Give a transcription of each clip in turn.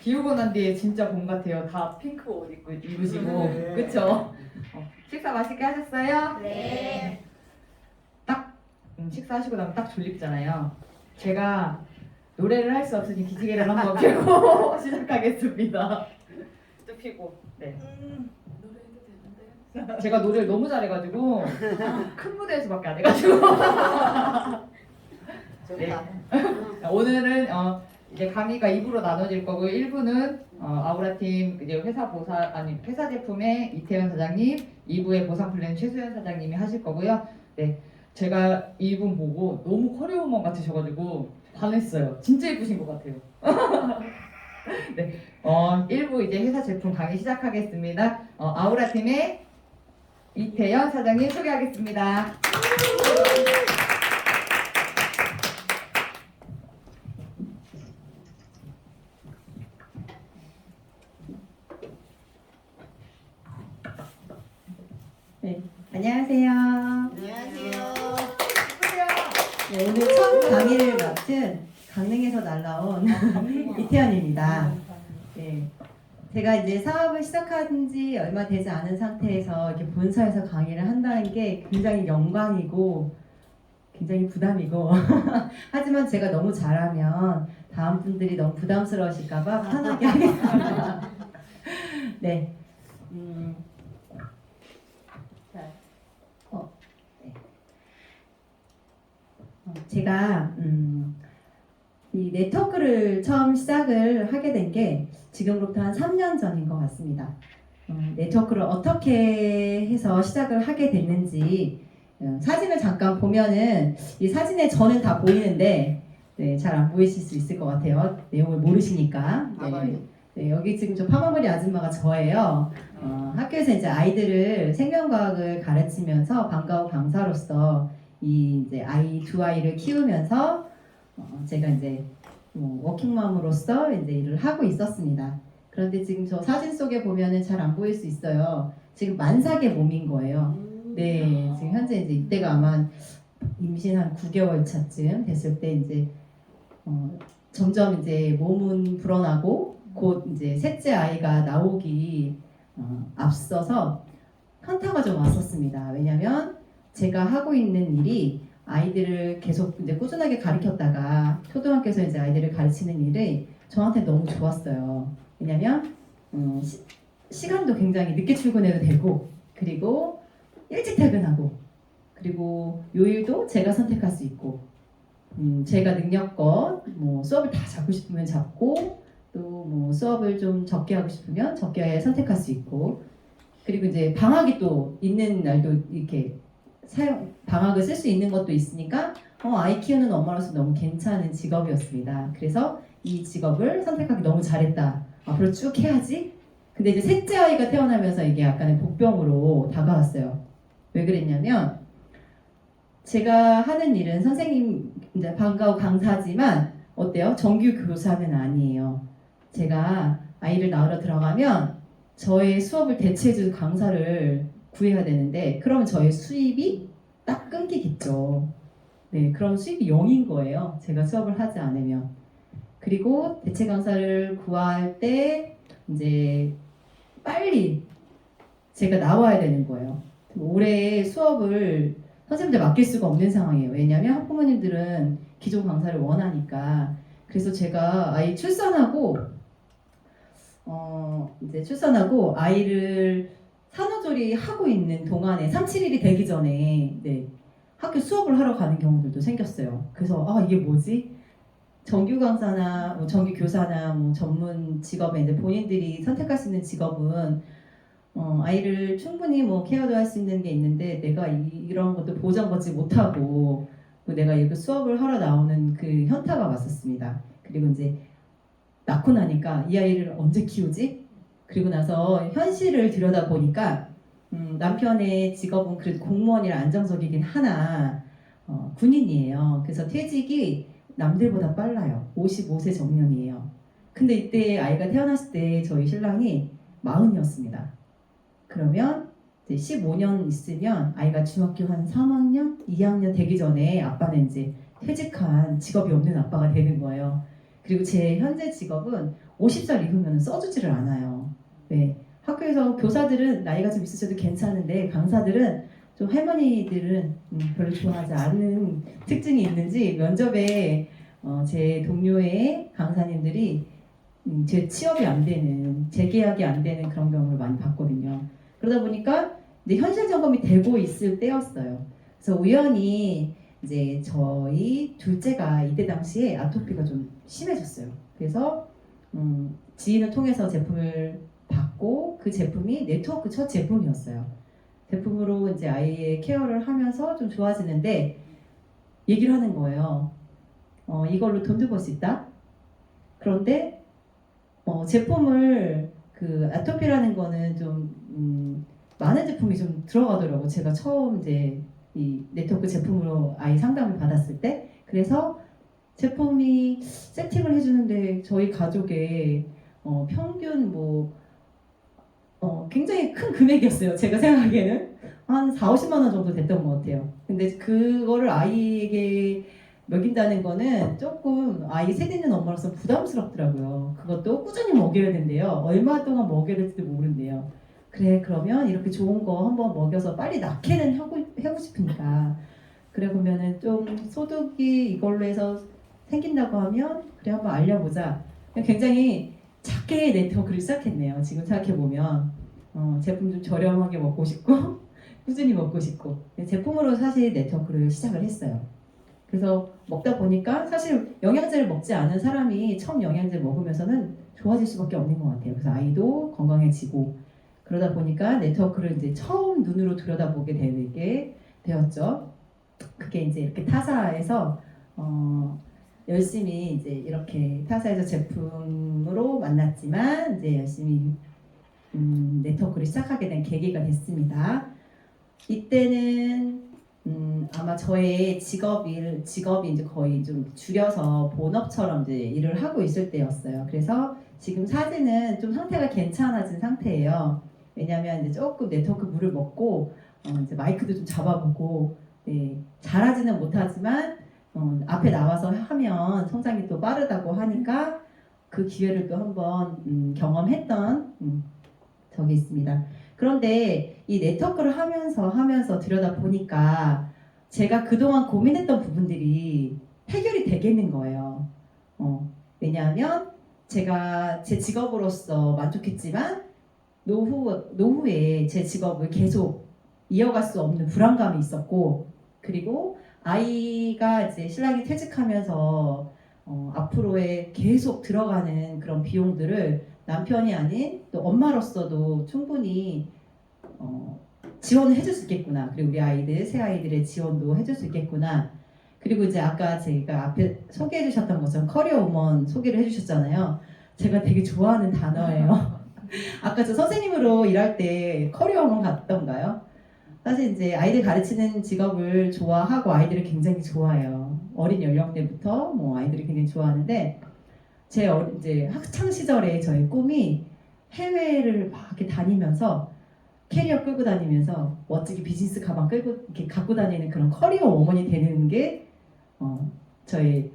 비우고 난 뒤에 진짜 봄 같아요. 다 핑크 옷 입으시고 네. 그쵸? 식사 맛있게 하셨어요? 네. 딱 식사하시고 나면 딱 졸립잖아요. 제가 노래를 할 수 없으니 기지개를 한번 펴고 시작하겠습니다. 또 피고. 네. 노래해도 되는데. 제가 노래를 너무 잘해가지고 큰 무대에서밖에 안 해가지고. 네. 오늘은 이제 강의가 2부로 나눠질 거고 1부는 아우라팀 이제 회사 제품의 이태현 사장님, 2부의 보상 플랜 최수현 사장님이 하실 거고요. 네. 제가 이분 보고 너무 커리어우먼 같으셔가지고 반했어요. 진짜 예쁘신 것 같아요. 네. 1부 이제 회사 제품 강의 시작하겠습니다. 아우라팀의 이태현 사장님 소개하겠습니다. 네, 안녕하세요. 안녕하세요. 네, 오늘 첫 강의를 맡은 강릉에서 날라온 이태현입니다. 네, 제가 이제 사업을 시작한 지 얼마 되지 않은 상태에서 이렇게 본사에서 강의를 한다는 게 굉장히 영광이고 굉장히 부담이고 하지만 제가 너무 잘하면 다음 분들이 너무 부담스러우실까봐 편하게 하겠습니다. 네. 제가 이 네트워크를 처음 시작을 하게 된 게 지금부터 한 3년 전인 것 같습니다. 네트워크를 어떻게 해서 시작을 하게 됐는지 사진을 잠깐 보면은 이 사진에 저는 다 보이는데 네, 잘 안 보이실 수 있을 것 같아요. 내용을 모르시니까. 네. 네, 여기 지금 저 파마머리 아줌마가 저예요. 학교에서 이제 아이들을 생명과학을 가르치면서 방과후 강사로서 이 이제 두 아이를 키우면서 제가 이제 워킹맘으로서 이제 일을 하고 있었습니다. 그런데 지금 저 사진 속에 보면은 잘 안 보일 수 있어요. 지금 만삭의 몸인 거예요. 네, 지금 현재 이제 이때가 아마 임신 한 9개월 차쯤 됐을 때 이제 점점 이제 몸은 불어나고 곧 이제 셋째 아이가 나오기 앞서서 현타가 좀 왔었습니다. 왜냐면 제가 하고 있는 일이 아이들을 계속 이제 꾸준하게 가르쳤다가 초등학교에서 이제 아이들을 가르치는 일이 저한테 너무 좋았어요. 왜냐면 시간도 굉장히 늦게 출근해도 되고 그리고 일찍 퇴근하고 그리고 요일도 제가 선택할 수 있고 제가 능력껏 수업을 다 잡고 싶으면 잡고 또 수업을 좀 적게 하고 싶으면 적게 선택할 수 있고 그리고 이제 방학이 또 있는 날도 이렇게 방학을 쓸 수 있는 것도 있으니까 아이 키우는 엄마로서 너무 괜찮은 직업이었습니다. 그래서 이 직업을 선택하기 너무 잘했다. 앞으로 쭉 해야지. 근데 이제 셋째 아이가 태어나면서 이게 약간의 복병으로 다가왔어요. 왜 그랬냐면 제가 하는 일은 선생님 이제 방과후 강사지만 어때요? 정규 교사는 아니에요. 제가 아이를 낳으러 들어가면 저의 수업을 대체해줄 강사를 구해야 되는데 그러면 저의 수입이 딱 끊기겠죠. 네, 그럼 수입이 0인 거예요. 제가 수업을 하지 않으면. 그리고 대체 강사를 구할 때 이제 빨리 제가 나와야 되는 거예요. 올해 수업을 선생님들 맡길 수가 없는 상황이에요. 왜냐하면 학부모님들은 기존 강사를 원하니까. 그래서 제가 아이 출산하고 이제 출산하고 아이를 산후조리 하고 있는 동안에 3, 7일이 되기 전에 네, 학교 수업을 하러 가는 경우들도 생겼어요. 그래서 이게 뭐지? 정규 강사나 정규 교사나 전문 직업에 이제 본인들이 선택할 수 있는 직업은 아이를 충분히 케어도 할 수 있는 게 있는데 내가 이런 것도 보장받지 못하고 내가 이렇게 수업을 하러 나오는 그 현타가 왔었습니다. 그리고 이제 낳고 나니까 이 아이를 언제 키우지? 그리고 나서 현실을 들여다보니까 남편의 직업은 그래도 공무원이라 안정적이긴 하나 군인이에요. 그래서 퇴직이 남들보다 빨라요. 55세 정년이에요. 근데 이때 아이가 태어났을 때 저희 신랑이 40이었습니다. 그러면 이제 15년 있으면 아이가 중학교 한 3학년, 2학년 되기 전에 아빠는 이제 퇴직한 직업이 없는 아빠가 되는 거예요. 그리고 제 현재 직업은 50살 이후면 써주지를 않아요. 네. 학교에서 교사들은 나이가 좀 있으셔도 괜찮은데 강사들은 좀 할머니들은 별로 좋아하지 않는 특징이 있는지 면접에 제 동료의 강사님들이 제 취업이 안 되는, 재계약이 안 되는 그런 경우를 많이 봤거든요. 그러다 보니까 이제 현실 점검이 되고 있을 때였어요. 그래서 우연히 이제 저희 둘째가 이때 당시에 아토피가 좀 심해졌어요. 그래서 지인을 통해서 제품을 받고 그 제품이 네트워크 첫 제품이었어요. 제품으로 이제 아이의 케어를 하면서 좀 좋아지는데 얘기를 하는 거예요. 이걸로 돈도 벌 수 있다. 그런데 제품을 그 아토피라는 거는 좀 많은 제품이 좀 들어가더라고. 제가 처음 이제 이 네트워크 제품으로 아이 상담을 받았을 때 그래서 제품이 세팅을 해주는데 저희 가족의 평균 뭐 굉장히 큰 금액이었어요. 제가 생각하기에는 한 4, 50만 원 정도 됐던 것 같아요. 근데 그거를 아이에게 먹인다는 거는 조금 아이 세대 있는 엄마로서 부담스럽더라고요. 그것도 꾸준히 먹여야 된대요. 얼마 동안 먹여야 될지도 모른대요. 그래 그러면 이렇게 좋은 거 한번 먹여서 빨리 낳게는 하고 싶으니까 그래 보면은 좀 소득이 이걸로 해서 생긴다고 하면 그래 한번 알려보자. 굉장히 작게 네트워크를 시작했네요. 지금 생각해보면 제품 좀 저렴하게 먹고 싶고 꾸준히 먹고 싶고 제품으로 사실 네트워크를 시작을 했어요. 그래서 먹다 보니까 사실 영양제를 먹지 않은 사람이 처음 영양제를 먹으면서는 좋아질 수밖에 없는 것 같아요. 그래서 아이도 건강해지고 그러다 보니까 네트워크를 이제 처음 눈으로 들여다보게 되게 되었죠. 그게 이제 이렇게 타사에서 열심히 이제 이렇게 타사에서 제품으로 만났지만 이제 열심히 네트워크를 시작하게 된 계기가 됐습니다. 이때는 아마 저의 직업이 이제 거의 좀 줄여서 본업처럼 이제 일을 하고 있을 때였어요. 그래서 지금 사진은 좀 상태가 괜찮아진 상태예요. 왜냐하면 이제 조금 네트워크 물을 먹고 이제 마이크도 좀 잡아보고 네, 잘하지는 못하지만 앞에 나와서 하면 성장이 또 빠르다고 하니까 그 기회를 또 한번 경험했던 적이 있습니다. 그런데 이 네트워크를 하면서 들여다 보니까 제가 그동안 고민했던 부분들이 해결이 되겠는 거예요. 왜냐하면 제가 제 직업으로서 만족했지만 노후에 제 직업을 계속 이어갈 수 없는 불안감이 있었고 그리고 아이가 이제 신랑이 퇴직하면서 앞으로의 계속 들어가는 그런 비용들을 남편이 아닌 또 엄마로서도 충분히 지원을 해줄 수 있겠구나. 그리고 우리 아이들, 새 아이들의 지원도 해줄 수 있겠구나. 그리고 이제 아까 제가 앞에 소개해 주셨던 것처럼 커리어 우먼 소개를 해주셨잖아요. 제가 되게 좋아하는 단어예요. 아까 저 선생님으로 일할 때 커리어 우먼 같던가요? 사실 이제 아이들 가르치는 직업을 좋아하고 아이들을 굉장히 좋아해요. 어린 연령대부터 뭐 아이들을 굉장히 좋아하는데 제 이제 학창 시절에 저의 꿈이 해외를 막 이렇게 다니면서 캐리어 끌고 다니면서 멋지게 비즈니스 가방 끌고 이렇게 갖고 다니는 그런 커리어 워먼이 되는 게 저의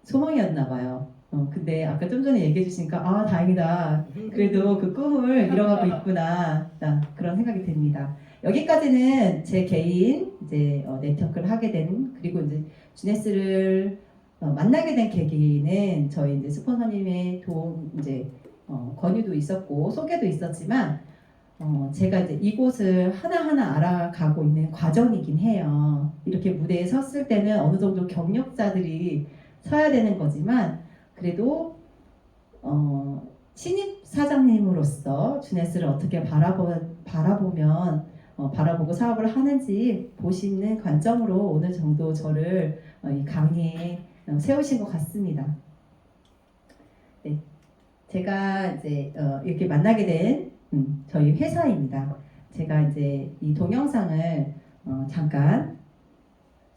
소망이었나 봐요. 근데 아까 좀 전에 얘기해 주시니까 아 다행이다. 그래도 그 꿈을 이뤄가고 있구나. 그런 생각이 듭니다. 여기까지는 제 개인 이제 네트워크를 하게 된 그리고 이제 주네스를 만나게 된 계기는 저희 이제 스폰서님의 도움 이제 권유도 있었고 소개도 있었지만 제가 이제 이곳을 하나하나 알아가고 있는 과정이긴 해요. 이렇게 무대에 섰을 때는 어느 정도 경력자들이 서야 되는 거지만 그래도 신입 사장님으로서 주네스를 어떻게 바라보면 바라보고 사업을 하는지 보시는 관점으로 어느 정도 저를 이 강의에 세우신 것 같습니다. 네, 제가 이제 이렇게 만나게 된 저희 회사입니다. 제가 이제 이 동영상을 잠깐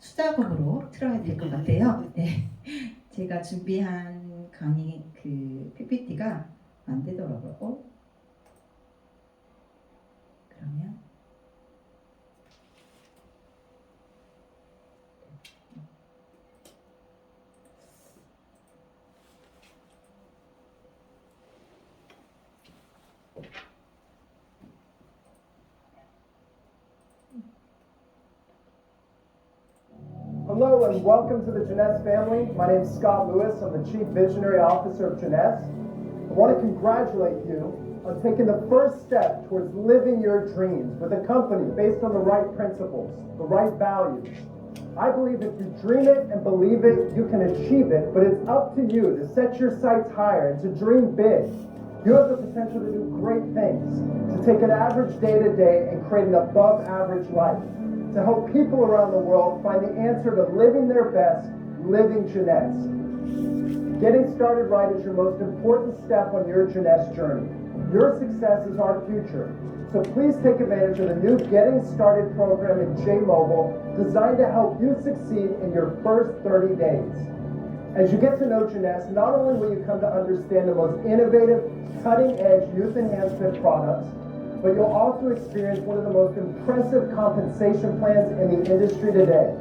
수작업으로 틀어야 될 것 같아요. 네, 제가 준비한 강의 그 PPT가 안 되더라고요. 그러면 and welcome to the Jeunesse family. My name is Scott Lewis. I'm the Chief Visionary Officer of Jeunesse. I want to congratulate you on taking the first step towards living your dreams with a company based on the right principles, the right values. I believe if you dream it and believe it, you can achieve it, but it's up to you to set your sights higher and to dream big. You have the potential to do great things, to take an average day to day and create an above average life, to help people around the world find the answer to living their best, living Jeunesse. Getting started right is your most important step on your Jeunesse journey. Your success is our future. So please take advantage of the new Getting Started program in J-Mobile designed to help you succeed in your first 30 days. As you get to know Jeunesse, not only will you come to understand the most innovative, cutting-edge youth enhancement products, but you'll also experience one of the most impressive compensation plans in the industry today.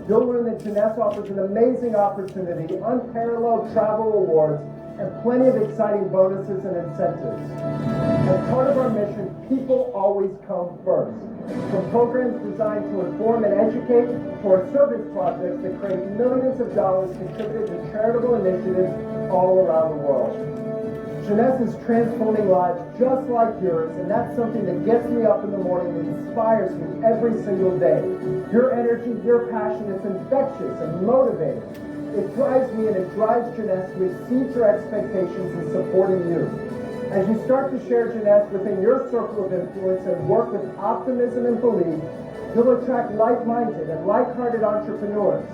You'll learn that Jeunesse offers an amazing opportunity, unparalleled travel rewards, and plenty of exciting bonuses and incentives. As part of our mission, people always come first. From programs designed to inform and educate to our service projects that create millions of dollars contributed to charitable initiatives all around the world. Jeunesse is transforming lives just like yours, and that's something that gets me up in the morning and inspires me every single day. Your energy, your passion, it's infectious and motivating. It drives me and it drives Jeunesse to exceed your expectations in supporting you. As you start to share Jeunesse within your circle of influence and work with optimism and belief, you'll attract like-minded and like-hearted entrepreneurs.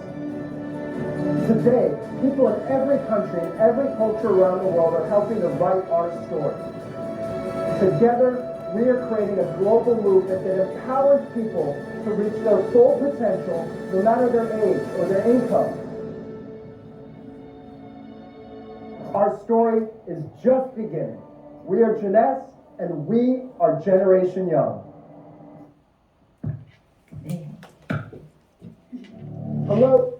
Today, people in every country and every culture around the world are helping to write our story. Together, we are creating a global movement that empowers people to reach their full potential, no matter their age or their income. Our story is just beginning. We are Jeunesse, and we are Generation Young. 네. Hello.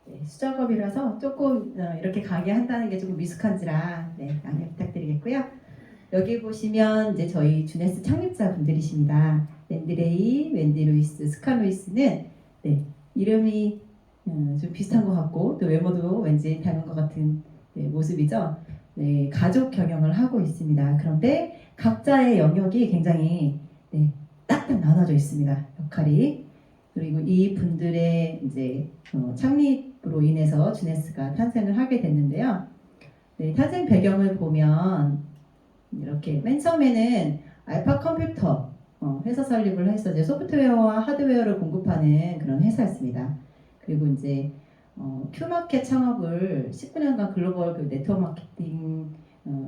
네, 수작업이라서 조금 이렇게 강의한다는 게 조금 미숙한지라 네, 양해 부탁드리겠고요. 여기 보시면 이제 저희 주네스 창립자 분들이십니다. 랜드레이, 웬디 루이스, 스카 루이스는 네, 이름이 좀 비슷한 것 같고 또 외모도 왠지 닮은 것 같은 네, 모습이죠. 네, 가족 경영을 하고 있습니다. 그런데 각자의 영역이 굉장히 네, 딱딱 나눠져 있습니다. 역할이. 그리고 이 분들의 이제 창립으로 인해서 주네스가 탄생을 하게 됐는데요. 네, 탄생 배경을 보면 이렇게 맨 처음에는 알파 컴퓨터 회사 설립을 해서 이제 소프트웨어와 하드웨어를 공급하는 그런 회사였습니다. 그리고 이제 큐마켓 창업을 19년간 글로벌 그 네트워크 마케팅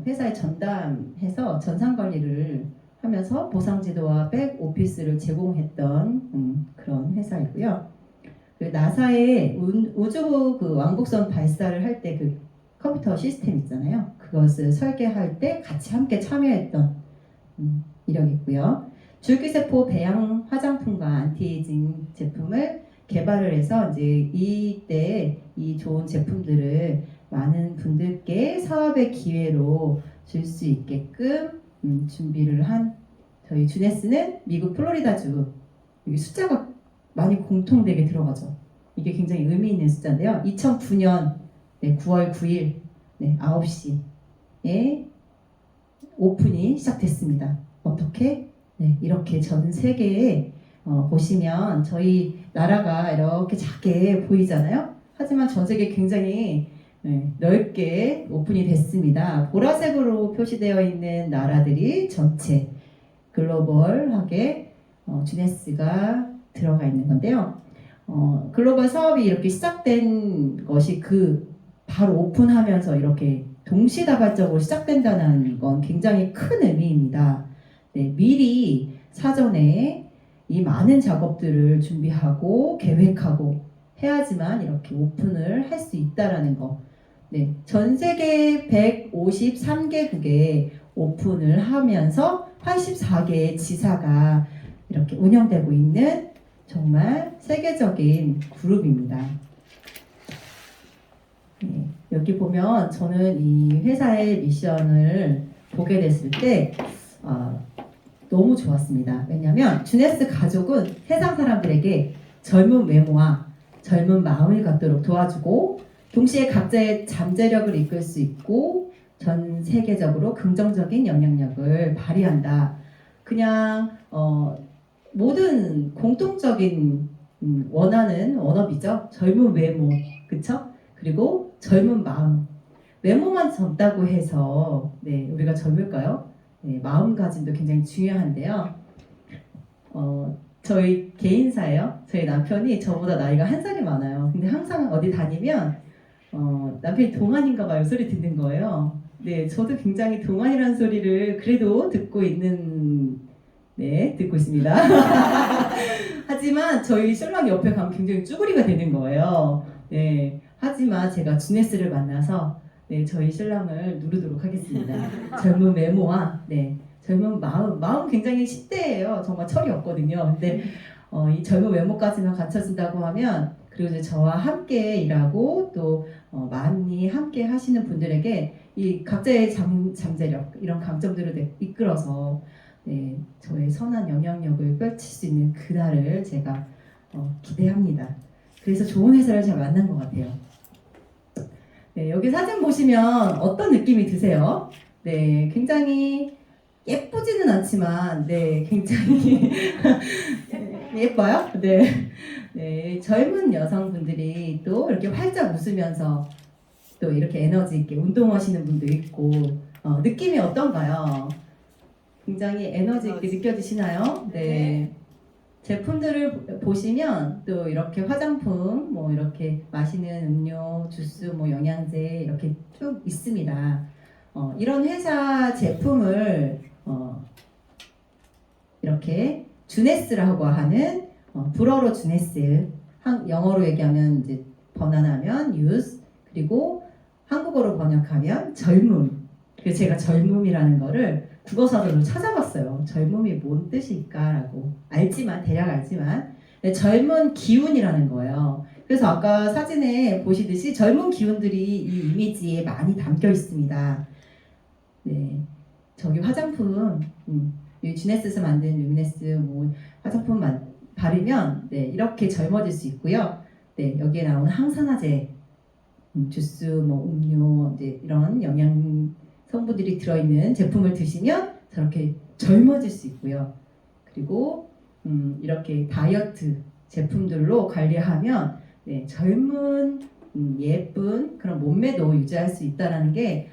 회사에 전담해서 전산 관리를 하면서 보상 지도와 백 오피스를 제공했던 그런 회사이고요. 그리고 나사의 우주 그 왕복선 발사를 할 때 그 컴퓨터 시스템 있잖아요. 그것을 설계할 때 같이 함께 참여했던 이력이 있고요. 줄기세포 배양 화장품과 안티에이징 제품을 개발을 해서 이제 이때 이 좋은 제품들을 많은 분들께 사업의 기회로 줄 수 있게끔 준비를 한 저희 주네스는 미국 플로리다주 여기 숫자가 많이 공통되게 들어가죠. 이게 굉장히 의미 있는 숫자인데요. 2009년 네, 9월 9일 네, 9시에 오픈이 시작됐습니다. 어떻게? 네, 이렇게 전 세계에 보시면 저희 나라가 이렇게 작게 보이잖아요. 하지만 전 세계에 굉장히 넓게 오픈이 됐습니다. 보라색으로 표시되어 있는 나라들이 전체 글로벌하게 주네스가 들어가 있는 건데요. 글로벌 사업이 이렇게 시작된 것이 바로 오픈하면서 이렇게 동시다발적으로 시작된다는 건 굉장히 큰 의미입니다. 네, 미리 사전에 이 많은 작업들을 준비하고 계획하고 해야지만 이렇게 오픈을 할 수 있다라는 거. 네, 전 세계 153개국에 오픈을 하면서 84개의 지사가 이렇게 운영되고 있는 정말 세계적인 그룹입니다. 네, 여기 보면 저는 이 회사의 미션을 보게 됐을 때 너무 좋았습니다. 왜냐하면 주네스 가족은 세상 사람들에게 젊은 외모와 젊은 마음을 갖도록 도와주고 동시에 각자의 잠재력을 이끌 수 있고 전 세계적으로 긍정적인 영향력을 발휘한다. 그냥 모든 공통적인 원하는 원업이죠. 젊은 외모, 그쵸? 그리고 젊은 마음. 외모만 젊다고 해서 네, 우리가 젊을까요? 네, 마음가짐도 굉장히 중요한데요. 저희 개인사예요. 저희 남편이 저보다 나이가 한 살이 많아요. 근데 항상 어디 다니면 남편이 동안인가 봐요 소리 듣는 거예요. 네, 저도 굉장히 동안이라는 소리를 그래도 듣고 있습니다. 하지만 저희 신랑 옆에 가면 굉장히 쭈구리가 되는 거예요. 네, 하지만 제가 주네스를 만나서 네, 저희 신랑을 누르도록 하겠습니다. 젊은 외모와 네, 젊은 마음 굉장히 10대예요. 정말 철이 없거든요. 근데 이 젊은 외모까지만 갖춰진다고 하면 그리고 이제 저와 함께 일하고 또 많이 함께 하시는 분들에게 이 각자의 잠재력 이런 강점들을 이끌어서 네, 저의 선한 영향력을 펼칠 수 있는 그날을 제가 기대합니다. 그래서 좋은 회사를 잘 만난 것 같아요. 네, 여기 사진 보시면 어떤 느낌이 드세요? 네, 굉장히 예쁘지는 않지만 네, 굉장히 예뻐요? 네. 네, 젊은 여성분들이 또 이렇게 활짝 웃으면서 또 이렇게 에너지 있게 운동하시는 분도 있고 느낌이 어떤가요? 굉장히 에너지 있게 느껴지시나요? 네. 제품들을 보시면 또 이렇게 화장품, 뭐 이렇게 마시는 음료, 주스, 뭐 영양제 이렇게 쭉 있습니다. 이런 회사 제품을 이렇게 주네스라고 하는 불어로 주네스, 영어로 얘기하면 이제 번안하면 youth, 그리고 한국어로 번역하면 젊음. 그래서 제가 젊음이라는 거를 국어사전으로 찾아봤어요. 젊음이 뭔 뜻일까라고 대략 알지만 젊은 기운이라는 거예요. 그래서 아까 사진에 보시듯이 젊은 기운들이 이 이미지에 많이 담겨 있습니다. 네, 저기 화장품, 이 주네스에서 만든 루미네스 뭐 화장품 바르면 네, 이렇게 젊어질 수 있고요. 네, 여기에 나오는 항산화제, 주스, 뭐 음료, 이제 이런 영양 성분들이 들어있는 제품을 드시면 저렇게 젊어질 수 있고요. 그리고 이렇게 다이어트 제품들로 관리하면 네, 젊은 예쁜 그런 몸매도 유지할 수 있다는 게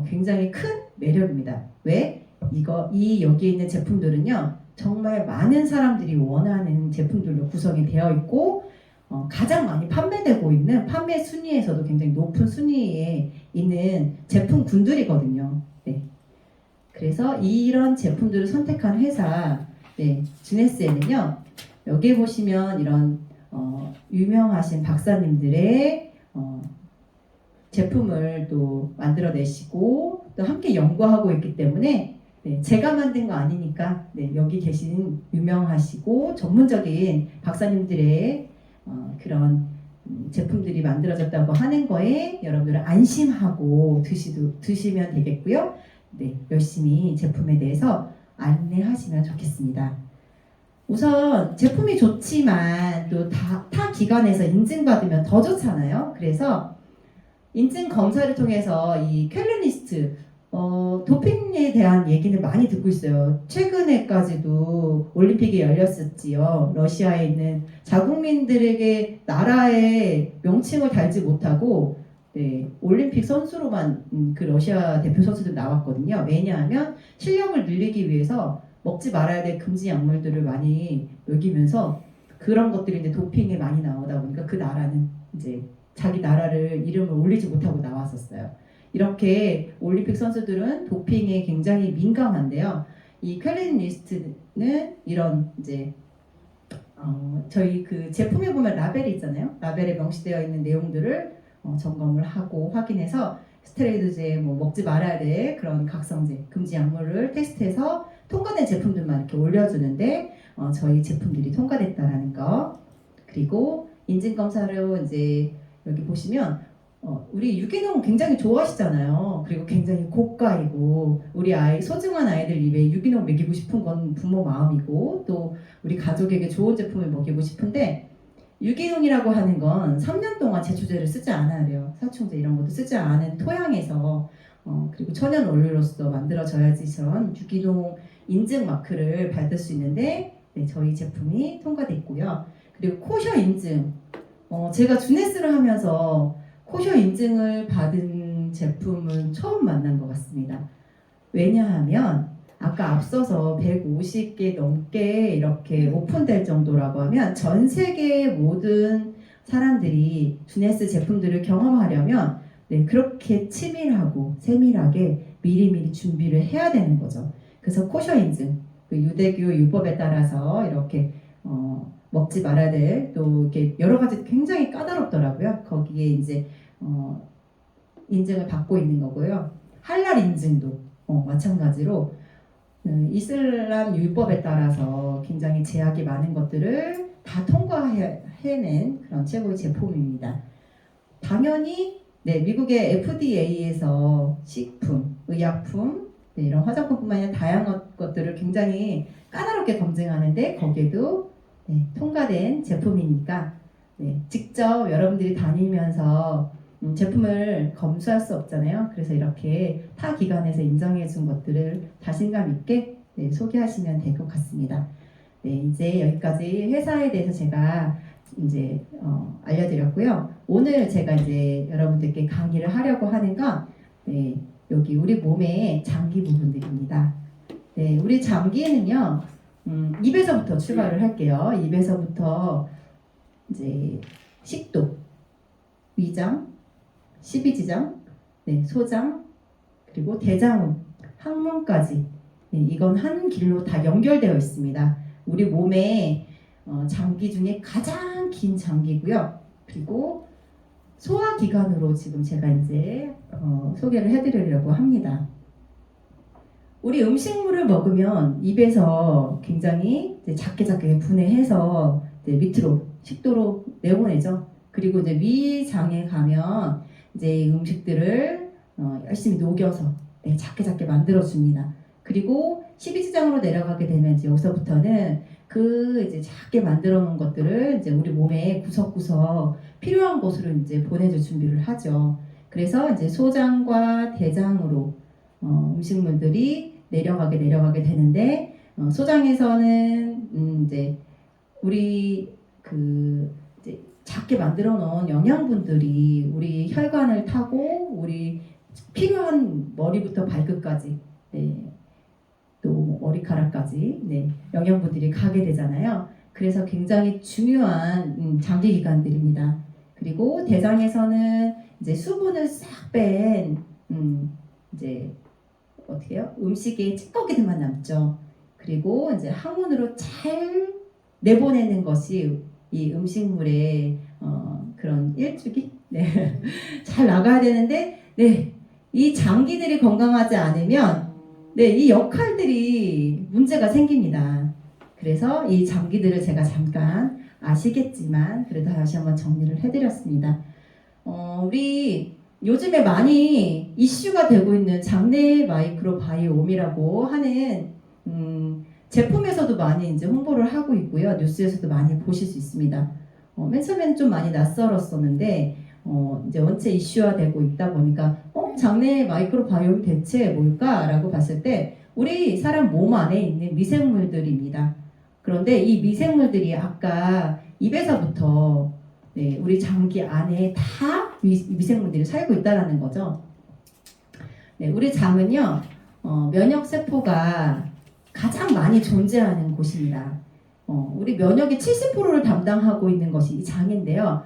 굉장히 큰 매력입니다. 왜? 여기에 있는 제품들은요 정말 많은 사람들이 원하는 제품들로 구성이 되어 있고 가장 많이 판매되고 있는 판매 순위에서도 굉장히 높은 순위에 있는 제품군들이거든요. 네. 그래서 이런 제품들을 선택한 회사 네, 주네스에는요 여기 보시면 이런 유명하신 박사님들의 제품을 또 만들어내시고 또 함께 연구하고 있기 때문에 네, 제가 만든 거 아니니까 네, 여기 계신 유명하시고 전문적인 박사님들의 그런 제품들이 만들어졌다고 하는 거에 여러분들은 안심하고 드시면 되겠고요. 네, 열심히 제품에 대해서 안내하시면 좋겠습니다. 우선 제품이 좋지만 또 타 기관에서 인증받으면 더 좋잖아요. 그래서 인증 검사를 통해서 이 캘리니스트 도핑에 대한 얘기는 많이 듣고 있어요. 최근에까지도 올림픽이 열렸었지요. 러시아에 있는 자국민들에게 나라의 명칭을 달지 못하고 네, 올림픽 선수로만 그 러시아 대표 선수들 나왔거든요. 왜냐하면 실력을 늘리기 위해서 먹지 말아야 될 금지 약물들을 많이 먹이면서 그런 것들이 이제 도핑에 많이 나오다 보니까 그 나라는 이제 자기 나라를 이름을 올리지 못하고 나왔었어요. 이렇게 올림픽 선수들은 도핑에 굉장히 민감한데요. 이 캘리니스트는 이런 이제 저희 그 제품에 보면 라벨이 있잖아요. 라벨에 명시되어 있는 내용들을 점검을 하고 확인해서 스테로이드제, 뭐 먹지 말아야 될 그런 각성제, 금지 약물을 테스트해서 통과된 제품들만 이렇게 올려주는데 저희 제품들이 통과됐다라는 거. 그리고 인증 검사로 이제 여기 보시면 우리 유기농 굉장히 좋아하시잖아요. 그리고 굉장히 고가이고 우리 아이 소중한 아이들 입에 유기농 먹이고 싶은 건 부모 마음이고 또 우리 가족에게 좋은 제품을 먹이고 싶은데 유기농이라고 하는 건 3년 동안 제초제를 쓰지 않아야 돼요.殺虫제 이런 것도 쓰지 않은 토양에서 그리고 천연 원료로서 만들어져야지 저런 유기농 인증 마크를 받을 수 있는데 네, 저희 제품이 통과돼 있고요. 그리고 코셔 인증 제가 주네스를 하면서 코셔 인증을 받은 제품은 처음 만난 것 같습니다. 왜냐하면 아까 앞서서 150개 넘게 이렇게 오픈될 정도라고 하면 전 세계 모든 사람들이 주네스 제품들을 경험하려면 네, 그렇게 치밀하고 세밀하게 미리미리 준비를 해야 되는 거죠. 그래서 코셔 인증, 그 유대교 율법에 따라서 이렇게 먹지 말아야 될 또 이렇게 여러 가지 굉장히 까다롭더라고요. 거기에 이제 인증을 받고 있는 거고요. 할랄 인증도 마찬가지로 이슬람 율법에 따라서 굉장히 제약이 많은 것들을 다 통과해낸 그런 최고의 제품입니다. 당연히 네, 미국의 FDA에서 식품, 의약품, 네, 이런 화장품뿐만 아니라 다양한 것들을 굉장히 까다롭게 검증하는데 거기에도 네, 통과된 제품이니까 네, 직접 여러분들이 다니면서 제품을 검수할 수 없잖아요. 그래서 이렇게 타 기관에서 인정해 준 것들을 자신감 있게 네, 소개하시면 될 것 같습니다. 네, 이제 여기까지 회사에 대해서 제가 이제 알려드렸고요. 오늘 제가 이제 여러분들께 강의를 하려고 하는 건 네, 여기 우리 몸의 장기 부분들입니다. 네, 우리 장기는요, 입에서부터 출발을 할게요. 입에서부터 이제 식도, 위장, 십이지장, 네, 소장, 그리고 대장암, 항문까지 네, 이건 한 길로 다 연결되어 있습니다. 우리 몸의 장기 중에 가장 긴 장기고요. 그리고 소화기관으로 지금 제가 이제 소개를 해드리려고 합니다. 우리 음식물을 먹으면 입에서 굉장히 이제 작게 분해해서 이제 밑으로 식도로 내보내죠. 그리고 이제 위장에 가면 이제 이 음식들을 열심히 녹여서 네, 작게 만들어줍니다. 그리고 십이지장으로 내려가게 되면 이제 여기서부터는 그 이제 작게 만들어 놓은 것들을 이제 우리 몸에 구석구석 필요한 곳으로 이제 보내줄 준비를 하죠. 그래서 이제 소장과 대장으로 음식물들이 내려가게 되는데 소장에서는 이제 우리 그 이제 작게 만들어 놓은 영양분들이 우리 혈관을 타고 우리 필요한 머리부터 발끝까지 네, 또 머리카락까지 네, 영양분들이 가게 되잖아요. 그래서 굉장히 중요한 장기 기관들입니다. 그리고 대장에서는 이제 수분을 싹 뺀 이제 어떻게 해요? 음식에 찌꺼기들만 남죠. 그리고 이제 항문으로 잘 내보내는 것이 이 음식물의 그런 일주기 네. 잘 나가야 되는데 네. 이 장기들이 건강하지 않으면 네, 이 역할들이 문제가 생깁니다. 그래서 이 장기들을 제가 잠깐 아시겠지만 그래도 다시 한번 정리를 해드렸습니다. 우리 요즘에 많이 이슈가 되고 있는 장내 마이크로바이옴이라고 하는 제품에서도 많이 이제 홍보를 하고 있고요. 뉴스에서도 많이 보실 수 있습니다. 맨 처음에는 좀 많이 낯설었었는데 이제 원체 이슈화되고 있다 보니까 장내 마이크로바이옴 대체 뭘까라고 봤을 때 우리 사람 몸 안에 있는 미생물들입니다. 그런데 이 미생물들이 아까 입에서부터 네, 우리 장기 안에 다 미생물들이 살고 있다는 거죠. 네, 우리 장은요 면역 세포가 가장 많이 존재하는 곳입니다. 우리 면역의 70%를 담당하고 있는 것이 이 장인데요.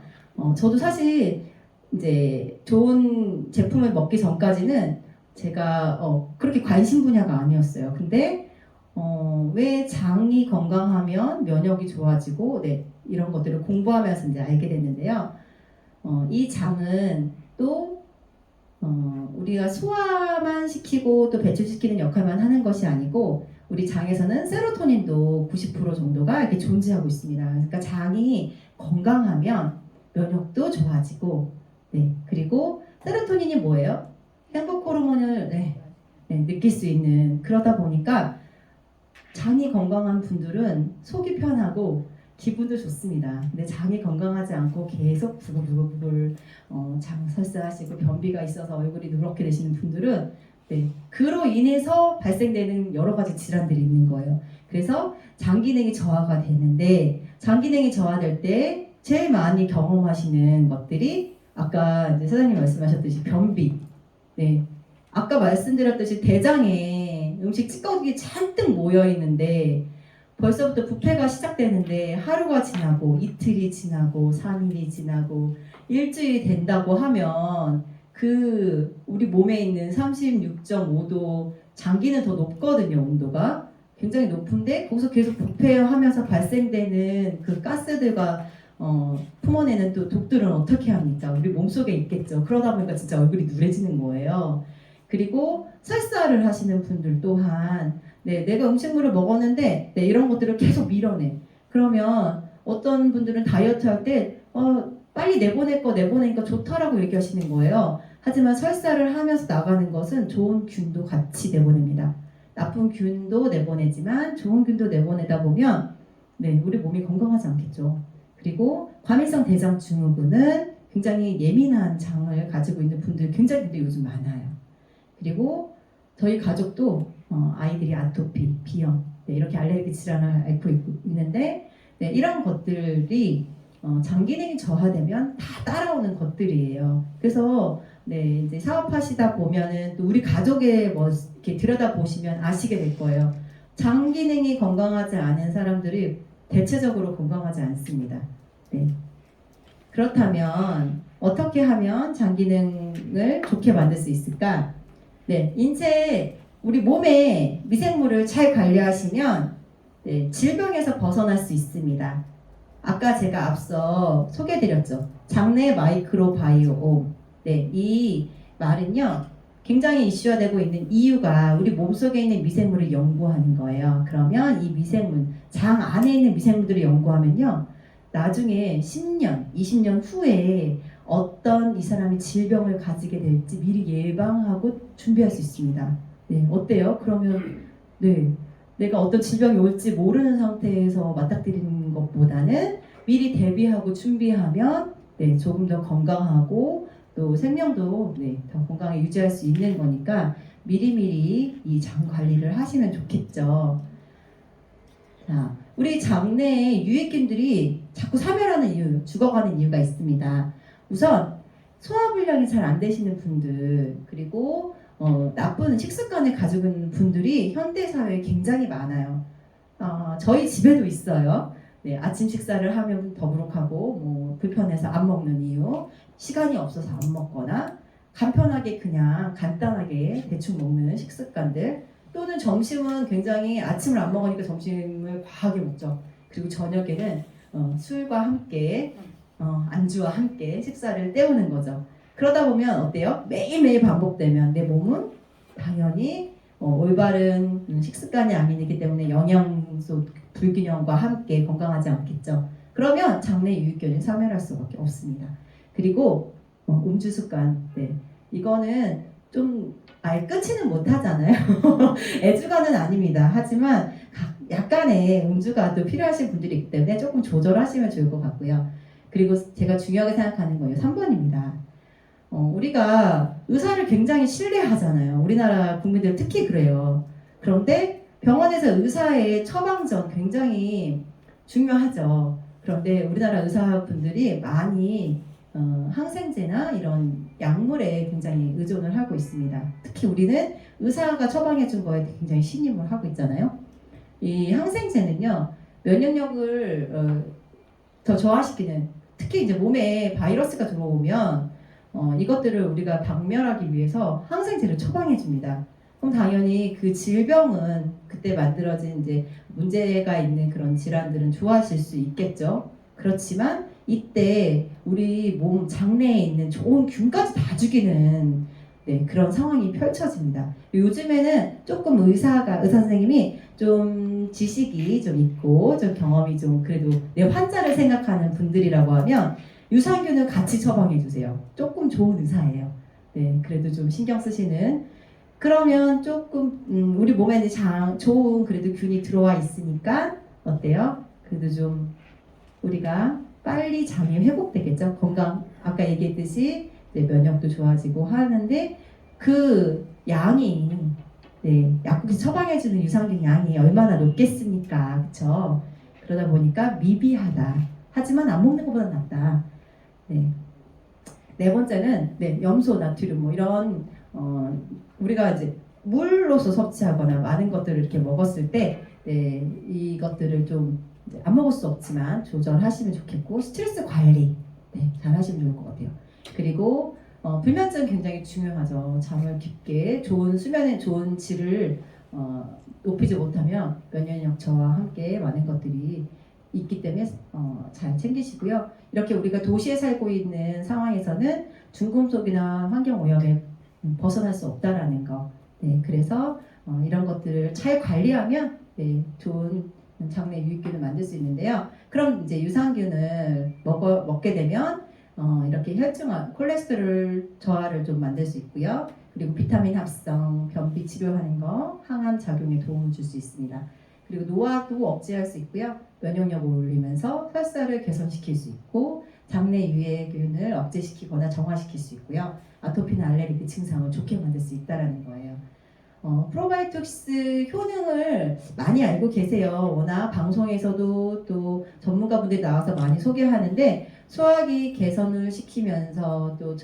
저도 사실 이제 좋은 제품을 먹기 전까지는 제가 그렇게 관심 분야가 아니었어요. 근데 왜 장이 건강하면 면역이 좋아지고 네, 이런 것들을 공부하면서 이제 알게 됐는데요. 이 장은 또 우리가 소화만 시키고 또 배출시키는 역할만 하는 것이 아니고 우리 장에서는 세로토닌도 90% 정도가 이렇게 존재하고 있습니다. 그러니까 장이 건강하면 면역도 좋아지고 네, 그리고 세로토닌이 뭐예요? 행복 호르몬을 느낄 수 있는 그러다 보니까 장이 건강한 분들은 속이 편하고 기분도 좋습니다. 근데 장이 건강하지 않고 계속 부글부글 장 설사하시고 변비가 있어서 얼굴이 누렇게 되시는 분들은 그로 인해서 발생되는 여러 가지 질환들이 있는 거예요. 그래서 장 기능이 저하가 되는데 장 기능이 저하될 때 제일 많이 경험하시는 것들이 아까 이제 사장님 말씀하셨듯이 변비. 네. 아까 말씀드렸듯이 대장에 음식 찌꺼기 잔뜩 모여 있는데 벌써부터 부패가 시작되는데 하루가 지나고 이틀이 지나고 3일이 지나고 일주일이 된다고 하면 그 우리 몸에 있는 36.5도 장기는 더 높거든요. 온도가 굉장히 높은데 거기서 계속 부패하면서 발생되는 그 가스들과 품어내는 또 독들은 어떻게 합니까? 우리 몸속에 있겠죠. 그러다 보니까 진짜 얼굴이 누래지는 거예요. 그리고 설사를 하시는 분들 또한 내가 음식물을 먹었는데 이런 것들을 계속 밀어내. 그러면 어떤 분들은 다이어트 할 때 빨리 내보내니까 좋다라고 얘기하시는 거예요. 하지만 설사를 하면서 나가는 것은 좋은 균도 같이 내보냅니다. 나쁜 균도 내보내지만 좋은 균도 내보내다 보면 우리 몸이 건강하지 않겠죠. 그리고 과민성 대장 증후군은 굉장히 예민한 장을 가지고 있는 분들 굉장히 근데 요즘 많아요. 그리고 저희 가족도 아이들이 아토피, 비염 이렇게 알레르기 질환을 앓고 있는데 이런 것들이 장 기능이 저하되면 다 따라오는 것들이에요. 그래서 이제 사업하시다 보면은 또 우리 가족의 이렇게 들여다 보시면 아시게 될 거예요. 장 기능이 건강하지 않은 사람들이 대체적으로 건강하지 않습니다. 그렇다면 어떻게 하면 장 기능을 좋게 만들 수 있을까? 인체 우리 몸의 미생물을 잘 관리하시면 질병에서 벗어날 수 있습니다. 아까 제가 앞서 소개해드렸죠. 장내 마이크로바이옴. 이 말은요. 굉장히 이슈화되고 있는 이유가 우리 몸속에 있는 미생물을 연구하는 거예요. 그러면 이 미생물, 장 안에 있는 미생물들을 연구하면요. 나중에 10년, 20년 후에 어떤 이 사람이 질병을 가지게 될지 미리 예방하고 준비할 수 있습니다. 어때요? 그러면 내가 어떤 질병이 올지 모르는 상태에서 맞닥뜨리는 것보다는 미리 대비하고 준비하면 조금 더 건강하고 또 생명도 더 건강하게 유지할 수 있는 거니까 미리미리 이 장 관리를 하시면 좋겠죠. 자, 우리 장내에 유익균들이 자꾸 사멸하는 이유, 죽어가는 이유가 있습니다. 우선 소화불량이 잘 안 되시는 분들 그리고 나쁜 식습관을 가지고 있는 분들이 현대사회에 굉장히 많아요. 저희 집에도 있어요. 아침 식사를 하면 더부룩하고 불편해서 안 먹는 이유, 시간이 없어서 안 먹거나 간편하게 그냥 간단하게 대충 먹는 식습관들 또는 점심은 굉장히 아침을 안 먹으니까 점심을 과하게 먹죠. 그리고 저녁에는 술과 함께 안주와 함께 식사를 때우는 거죠. 그러다 보면 어때요? 매일매일 반복되면 내 몸은 당연히 올바른 식습관이 아니기 때문에 영양소 불균형과 함께 건강하지 않겠죠. 그러면 장내 유익균이 사멸할 수밖에 없습니다. 그리고 음주 습관, 이거는 좀 아예 끊지는 못하잖아요. 애주가는 아닙니다. 하지만 약간의 음주가 또 필요하신 분들이 있기 때문에 조금 조절하시면 좋을 것 같고요. 그리고 제가 중요하게 생각하는 거예요. 3번입니다. 우리가 의사를 굉장히 신뢰하잖아요. 우리나라 국민들 특히 그래요. 그런데 병원에서 의사의 처방전 굉장히 중요하죠. 그런데 우리나라 의사분들이 많이 항생제나 이런 약물에 굉장히 의존을 하고 있습니다. 특히 우리는 의사가 처방해준 거에 굉장히 신임을 하고 있잖아요. 이 항생제는요, 면역력을 더 저하시키는, 특히 이제 몸에 바이러스가 들어오면 이것들을 우리가 박멸하기 위해서 항생제를 처방해 줍니다. 그럼 당연히 그 질병은 그때 만들어진 이제 문제가 있는 그런 질환들은 좋아하실 수 있겠죠. 그렇지만 이때 우리 몸 장내에 있는 좋은 균까지 다 죽이는 그런 상황이 펼쳐집니다. 요즘에는 조금 의사 선생님이 좀 지식이 좀 있고 좀 경험이 좀 그래도 내 환자를 생각하는 분들이라고 하면 유산균을 같이 처방해 주세요. 조금 좋은 의사예요. 네, 그래도 좀 신경 쓰시는. 그러면 조금 우리 몸에 이제 좋은 그래도 균이 들어와 있으니까 어때요? 그래도 좀 우리가 빨리 잠이 회복되겠죠. 건강 아까 얘기했듯이 이제 면역도 좋아지고 하는데 그 양이 약국에서 처방해주는 유산균 양이 얼마나 높겠습니까? 그렇죠? 그러다 보니까 미비하다. 하지만 안 먹는 것보다 낫다. 네 번째는 염소, 나트륨 뭐 이런 우리가 이제 물로서 섭취하거나 많은 것들을 이렇게 먹었을 때 이것들을 좀 안 먹을 수 없지만 조절하시면 좋겠고 스트레스 관리 잘 하시면 좋을 것 같아요. 그리고 불면증 굉장히 중요하죠. 잠을 깊게 좋은 수면의 좋은 질을 높이지 못하면 면역력 저하 함께 많은 것들이 있기 때문에 잘 챙기시고요. 이렇게 우리가 도시에 살고 있는 상황에서는 중금속이나 환경 오염에 벗어날 수 없다라는 거. 그래서 이런 것들을 잘 관리하면 좋은 장내 유익균을 만들 수 있는데요. 그럼 이제 유산균을 먹게 되면 이렇게 혈중화, 콜레스테롤 저하를 좀 만들 수 있고요. 그리고 비타민 합성, 변비 치료하는 거, 항암 작용에 도움을 줄 수 있습니다. 그리고 노화도 억제할 수 있고요. 면역력을 올리면서 혈사를 개선시킬 수 있고 장내 유해균을 억제시키거나 정화시킬 수 있고요. 아토피나 알레르기 증상을 좋게 만들 수 있다는 거예요. 프로바이오틱스 효능을 많이 알고 계세요. 워낙 방송에서도 또 전문가분들이 나와서 많이 소개하는데 소화기 개선을 시키면서 또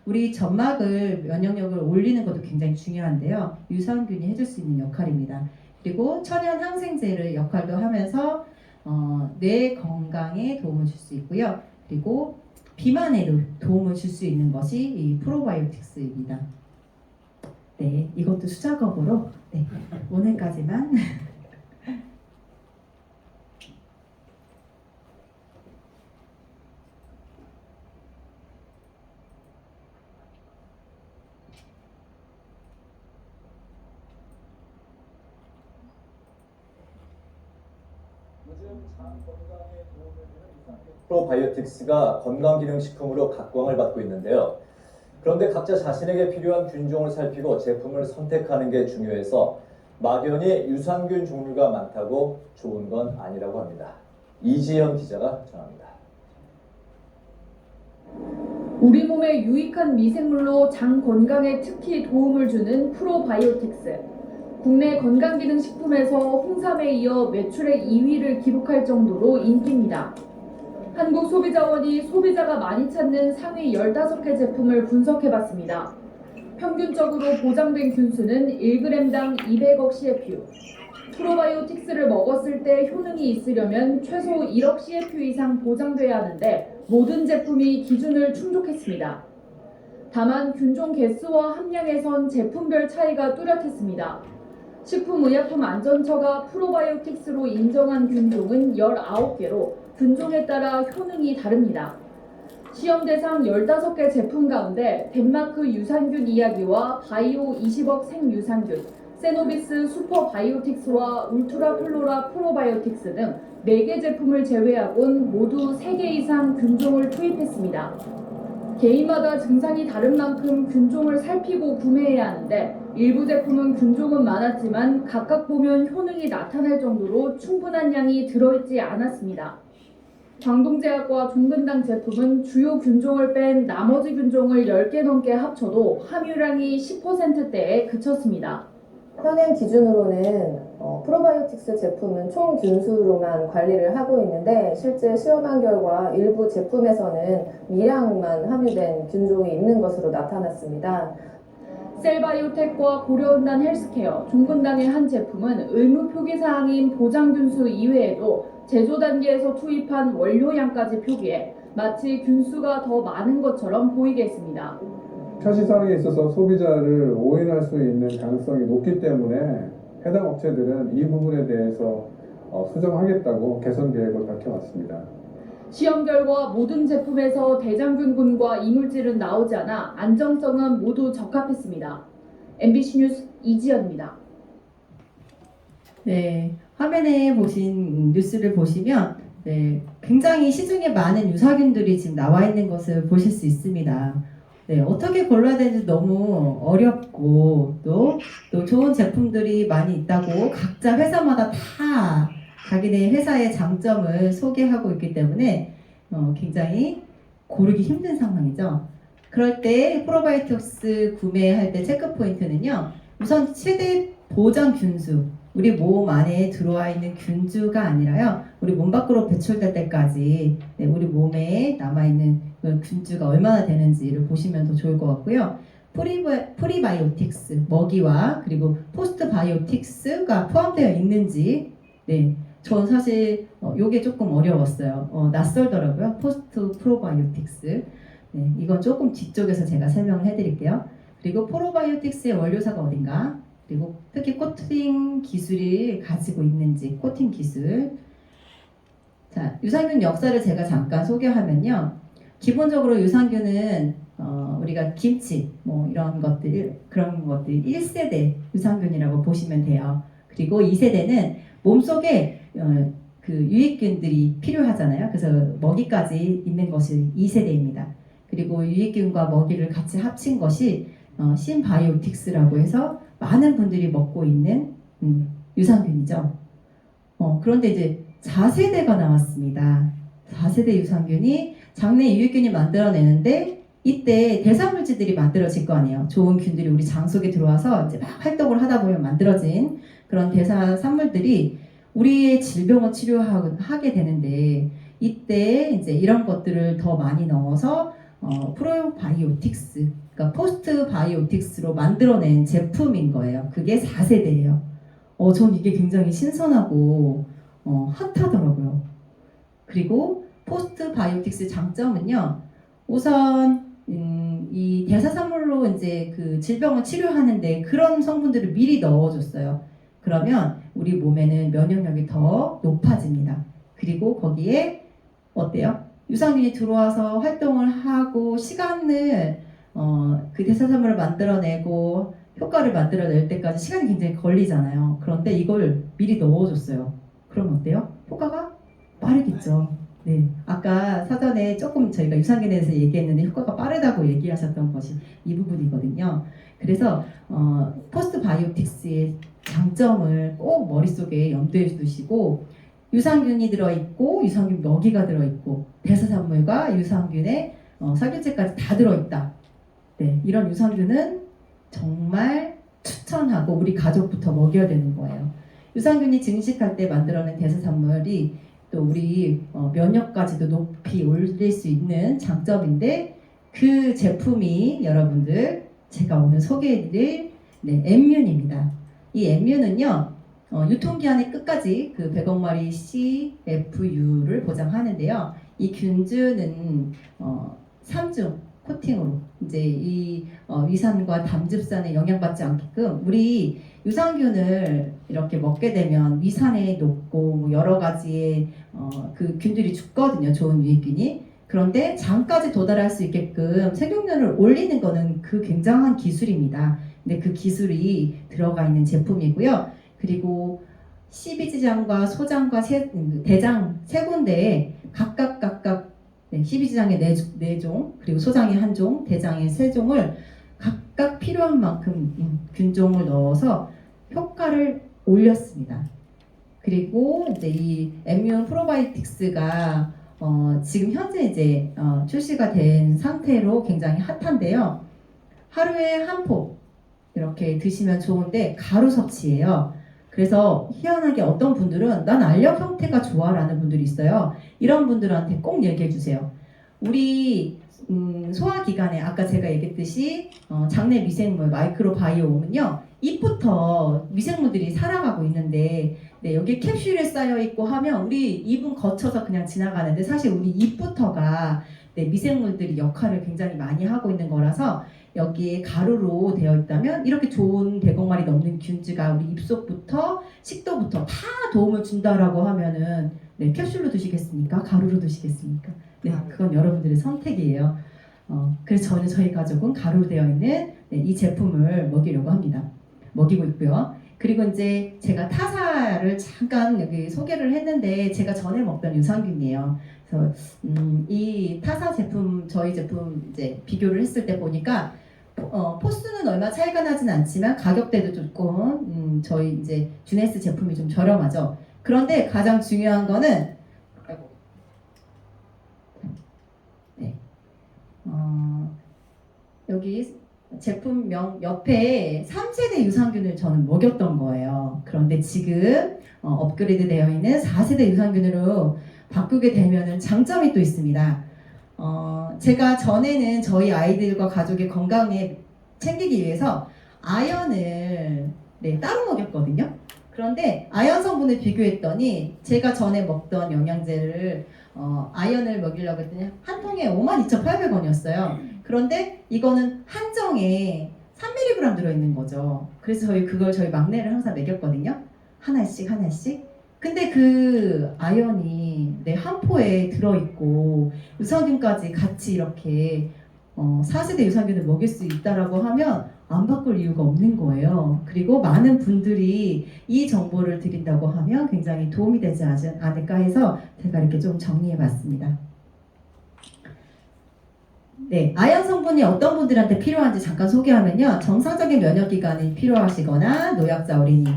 우리 점막을 면역력을 올리는 것도 굉장히 중요한데요. 유산균이 해줄 수 있는 역할입니다. 그리고 천연 항생제를 역할도 하면서 뇌 건강에 도움을 줄 수 있고요. 그리고 비만에도 도움을 줄 수 있는 것이 이 프로바이오틱스입니다. 이것도 수작업으로 오늘까지만. 프로바이오틱스가 건강기능식품으로 각광을 받고 있는데요. 그런데 각자 자신에게 필요한 균종을 살피고 제품을 선택하는 게 중요해서 막연히 유산균 종류가 많다고 좋은 건 아니라고 합니다. 이지연 기자가 전합니다. 우리 몸에 유익한 미생물로 장 건강에 특히 도움을 주는 프로바이오틱스. 국내 건강기능식품에서 홍삼에 이어 매출의 2위를 기록할 정도로 인기입니다. 한국소비자원이 소비자가 많이 찾는 상위 15개 제품을 분석해봤습니다. 평균적으로 보장된 균수는 1g당 200억 CFU. 프로바이오틱스를 먹었을 때 효능이 있으려면 최소 1억 CFU 이상 보장돼야 하는데 모든 제품이 기준을 충족했습니다. 다만 균종 개수와 함량에선 제품별 차이가 뚜렷했습니다. 식품의약품안전처가 프로바이오틱스로 인정한 균종은 19개로 균종에 따라 효능이 다릅니다. 시험 대상 15개 제품 가운데 덴마크 유산균 이야기와 바이오 20억 생유산균, 세노비스 슈퍼바이오틱스와 울트라플로라 프로바이오틱스 등 4개 제품을 제외하곤 모두 3개 이상 균종을 투입했습니다. 개인마다 증상이 다른 만큼 균종을 살피고 구매해야 하는데 일부 제품은 균종은 많았지만 각각 보면 효능이 나타날 정도로 충분한 양이 들어있지 않았습니다. 광동제약과 종근당 제품은 주요 균종을 뺀 나머지 균종을 10개 넘게 합쳐도 함유량이 10%대에 그쳤습니다. 현행 기준으로는 프로바이오틱스 제품은 총 균수로만 관리를 하고 있는데 실제 시험한 결과 일부 제품에서는 미량만 함유된 균종이 있는 것으로 나타났습니다. 셀바이오텍과 고려은단 헬스케어, 종근당의 한 제품은 의무 표기사항인 보장균수 이외에도 제조 단계에서 투입한 원료량까지 표기해 마치 균수가 더 많은 것처럼 보이게 했습니다. 표시 사항에 있어서 소비자를 오인할 수 있는 가능성이 높기 때문에 해당 업체들은 이 부분에 대해서 수정하겠다고 개선 계획을 밝혀왔습니다. 시험 결과 모든 제품에서 대장균군과 이물질은 나오지 않아 안정성은 모두 적합했습니다. MBC 뉴스 이지연입니다. 화면에 보신 뉴스를 보시면 굉장히 시중에 많은 유산균들이 지금 나와 있는 것을 보실 수 있습니다. 네, 어떻게 골라야 되는지 너무 어렵고 또 좋은 제품들이 많이 있다고 각자 회사마다 다 자기네 회사의 장점을 소개하고 있기 때문에 굉장히 고르기 힘든 상황이죠. 그럴 때 프로바이오틱스 구매할 때 체크 포인트는요. 우선 최대 보장 균수, 우리 몸 안에 들어와 있는 균주가 아니라요. 우리 몸 밖으로 배출될 때까지 우리 몸에 남아있는 그 균주가 얼마나 되는지를 보시면 더 좋을 것 같고요. 프리바이오틱스, 먹이와 그리고 포스트바이오틱스가 포함되어 있는지 전 사실 요게 조금 어려웠어요. 낯설더라고요. 포스트 프로바이오틱스. 이건 조금 뒤쪽에서 제가 설명을 해드릴게요. 그리고 프로바이오틱스의 원료사가 어딘가, 그리고 특히 코팅 기술이 가지고 있는지, 코팅 기술. 자, 유산균 역사를 제가 잠깐 소개하면요. 기본적으로 유산균은 우리가 김치, 뭐 이런 것들, 그런 것들 1세대 유산균이라고 보시면 돼요. 그리고 2세대는 몸속에 그 유익균들이 필요하잖아요. 그래서 먹이까지 있는 것이 2세대입니다. 그리고 유익균과 먹이를 같이 합친 것이 신바이오틱스라고 해서 많은 분들이 먹고 있는 유산균이죠. 그런데 이제 4세대가 나왔습니다. 4세대 유산균이 장내 유익균이 만들어내는데 이때 대사물질들이 만들어질 거 아니에요. 좋은 균들이 우리 장 속에 들어와서 이제 막 활동을 하다 보면 만들어진 그런 대사 산물들이 우리의 질병을 치료하게 되는데 이때 이제 이런 것들을 더 많이 넣어서 프로바이오틱스, 그러니까 포스트 바이오틱스로 만들어낸 제품인 거예요. 그게 4세대예요. 전 이게 굉장히 신선하고 핫하더라고요. 그리고 포스트 바이오틱스 장점은요. 우선 이 대사산물로 이제 그 질병을 치료하는데 그런 성분들을 미리 넣어줬어요. 그러면 우리 몸에는 면역력이 더 높아집니다. 그리고 거기에 어때요? 유산균이 들어와서 활동을 하고 시간을 그 대사산물을 만들어내고 효과를 만들어낼 때까지 시간이 굉장히 걸리잖아요. 그런데 이걸 미리 넣어줬어요. 그럼 어때요? 효과가 빠르겠죠. 네, 아까 사전에 조금 저희가 유산균에 대해서 얘기했는데 효과가 빠르다고 얘기하셨던 것이 이 부분이거든요. 그래서 포스트 바이오틱스의 장점을 꼭 머릿속에 염두에 두시고 유산균이 들어있고 유산균 먹이가 들어있고 대사산물과 유산균의 살균제까지 다 들어있다. 네, 이런 유산균은 정말 추천하고 우리 가족부터 먹여야 되는 거예요. 유산균이 증식할 때 만들어낸 대사산물이 또 우리 면역까지도 높이 올릴 수 있는 장점인데 그 제품이 여러분들 제가 오늘 소개해드릴 엠뮨입니다. 이 엠뮨은요 유통기한의 끝까지 그 100억 마리 CFU를 보장하는데요. 이 균주는 3중 코팅으로 이제 이 위산과 담즙산에 영향받지 않게끔 우리 유산균을 이렇게 먹게 되면 위산에 녹고 뭐 여러 가지의 그 균들이 죽거든요. 좋은 유익균이. 그런데 장까지 도달할 수 있게끔 생존율을 올리는 거는 그 굉장한 기술입니다. 근데 그 기술이 들어가 있는 제품이고요. 그리고 십이지장과 소장과 대장 세 군데에 각각 12지장에 4종, 그리고 소장에 1종, 대장에 3종을 각각 필요한 만큼 균종을 넣어서 효과를 올렸습니다. 그리고 이제 이 엠뮨 프로바이오틱스가 지금 현재 이제 출시가 된 상태로 굉장히 핫한데요. 하루에 한 포 이렇게 드시면 좋은데 가루 섭취예요. 그래서 희한하게 어떤 분들은 난 알력 형태가 좋아 라는 분들이 있어요. 이런 분들한테 꼭 얘기해 주세요. 우리 소화기관에 아까 제가 얘기했듯이 장내 미생물 마이크로바이옴은요. 입부터 미생물들이 살아가고 있는데 여기 캡슐에 쌓여 있고 하면 우리 입은 거쳐서 그냥 지나가는데 사실 우리 입부터가 미생물들이 역할을 굉장히 많이 하고 있는 거라서 여기에 가루로 되어 있다면 이렇게 좋은 100억 마리 넘는 균주가 우리 입속부터 식도부터 다 도움을 준다라고 하면은 캡슐로 드시겠습니까? 가루로 드시겠습니까? 네, 그건 여러분들의 선택이에요. 그래서 저희 가족은 가루로 되어 있는 이 제품을 먹이려고 합니다. 먹이고 있고요. 그리고 이제 제가 타사를 잠깐 여기 소개를 했는데 제가 전에 먹던 유산균이에요. 그래서 이 타사 제품, 저희 제품 이제 비교를 했을 때 보니까 포수는 얼마 차이가 나진 않지만 가격대도 조금 저희 이제 주네스 제품이 좀 저렴하죠. 그런데 가장 중요한 거는 네. 여기 제품명 옆에 3세대 유산균을 저는 먹였던 거예요. 그런데 지금 업그레이드 되어 있는 4세대 유산균으로 바꾸게 되면은 장점이 또 있습니다. 제가 전에는 저희 아이들과 가족의 건강에 챙기기 위해서 아연을 따로 먹였거든요. 그런데 아연 성분을 비교했더니 제가 전에 먹던 영양제를 아연을 먹이려고 했더니 한 통에 52,800원이었어요. 그런데 이거는 한정에 3mg 들어있는 거죠. 그래서 저희 막내를 항상 먹였거든요. 하나씩. 근데 그 아연이 한 포에 들어있고 유산균까지 같이 이렇게 4세대 유산균을 먹일 수 있다라고 하면 안 바꿀 이유가 없는 거예요. 그리고 많은 분들이 이 정보를 드린다고 하면 굉장히 도움이 되지 않을까 해서 제가 이렇게 좀 정리해 봤습니다. 네, 아연 성분이 어떤 분들한테 필요한지 잠깐 소개하면요. 정상적인 면역 기관이 필요하시거나 노약자 어린이,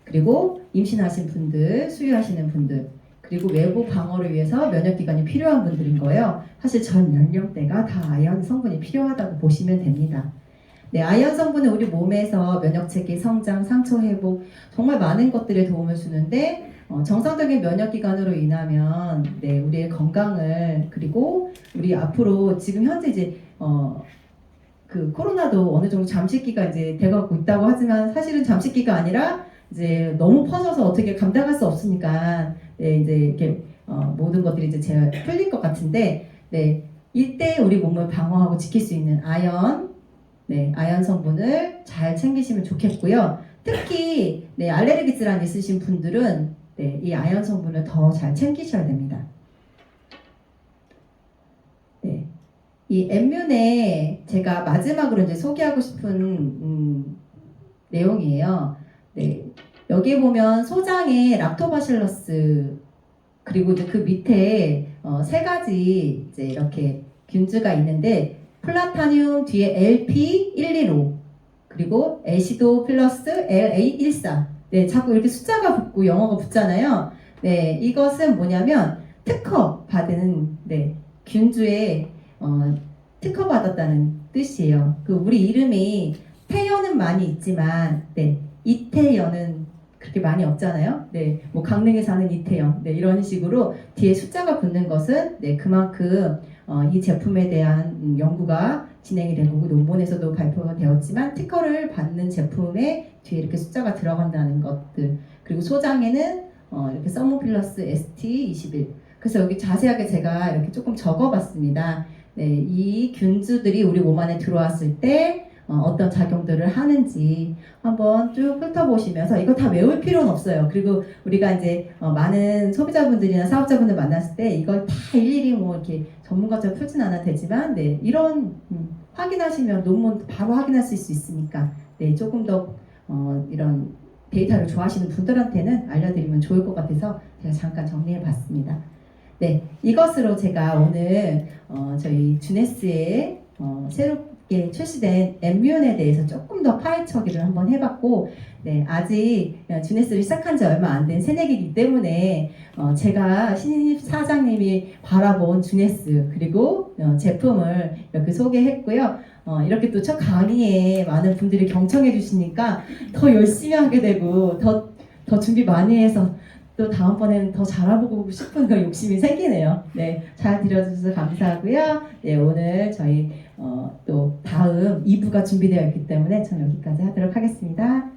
그리고 임신하신 분들, 수유하시는 분들, 그리고 외부 방어를 위해서 면역 기관이 필요한 분들인 거예요. 사실 전 연령대가 다 아연 성분이 필요하다고 보시면 됩니다. 네, 아연 성분은 우리 몸에서 면역 체계 성장, 상처 회복, 정말 많은 것들에 도움을 주는데 정상적인 면역 기관으로 인하면 우리의 건강을, 그리고 우리 앞으로 지금 현재 이제 그 코로나도 어느 정도 잠식기가 이제 돼가고 있다고 하지만 사실은 잠식기가 아니라 이제 너무 퍼져서 어떻게 감당할 수 없으니까 이제 이렇게 모든 것들이 이제 풀릴 것 같은데 이때 우리 몸을 방어하고 지킬 수 있는 아연 성분을 잘 챙기시면 좋겠고요. 특히 알레르기 질환 있으신 분들은 이 아연 성분을 더 잘 챙기셔야 됩니다. 이 엠뮨에 제가 마지막으로 이제 소개하고 싶은 내용이에요. 여기에 보면 소장에 락토바실러스, 그리고 이제 그 밑에 세 가지 이제 이렇게 균주가 있는데 플라타늄 뒤에 LP115, 그리고 에시도 플러스 LA14. 자꾸 이렇게 숫자가 붙고 영어가 붙잖아요. 이것은 뭐냐면 특허 받은 균주에 특허 받았다는 뜻이에요. 우리 이름이 태연은 많이 있지만 이태연은 그렇게 많이 없잖아요. 뭐 강릉에 사는 이태연 이런 식으로 뒤에 숫자가 붙는 것은 그만큼 이 제품에 대한 연구가 진행이 된 거고 논문에서도 발표가 되었지만 특허를 받는 제품에 뒤에 이렇게 숫자가 들어간다는 것들, 그리고 소장에는 이렇게 서모필러스 ST21. 그래서 여기 자세하게 제가 이렇게 조금 적어봤습니다. 이 균주들이 우리 몸 안에 들어왔을 때 어떤 작용들을 하는지 한번 쭉 훑어보시면서, 이거 다 외울 필요는 없어요. 그리고 우리가 이제 많은 소비자분들이나 사업자분들 만났을 때 이걸 다 일일이 뭐 이렇게 전문가처럼 풀진 않아도 되지만 이런 확인하시면 논문 바로 확인하실 수 있으니까 조금 더 이런 데이터를 좋아하시는 분들한테는 알려드리면 좋을 것 같아서 제가 잠깐 정리해 봤습니다. 이것으로 제가 오늘 저희 주네스의 새롭게 출시된 엠뮨에 대해서 조금 더 파헤쳐기를 한번 해봤고, 아직 주네스를 시작한 지 얼마 안 된 새내기이기 때문에 제가 신입 사장님이 바라본 주네스 그리고 제품을 이렇게 소개했고요. 이렇게 또 첫 강의에 많은 분들이 경청해 주시니까 더 열심히 하게 되고 더 준비 많이 해서 또 다음번에는 더 잘해보고 싶은 그 욕심이 생기네요. 잘 들어주셔서 감사하고요. 오늘 저희 또 다음 2부가 준비되어 있기 때문에 저는 여기까지 하도록 하겠습니다.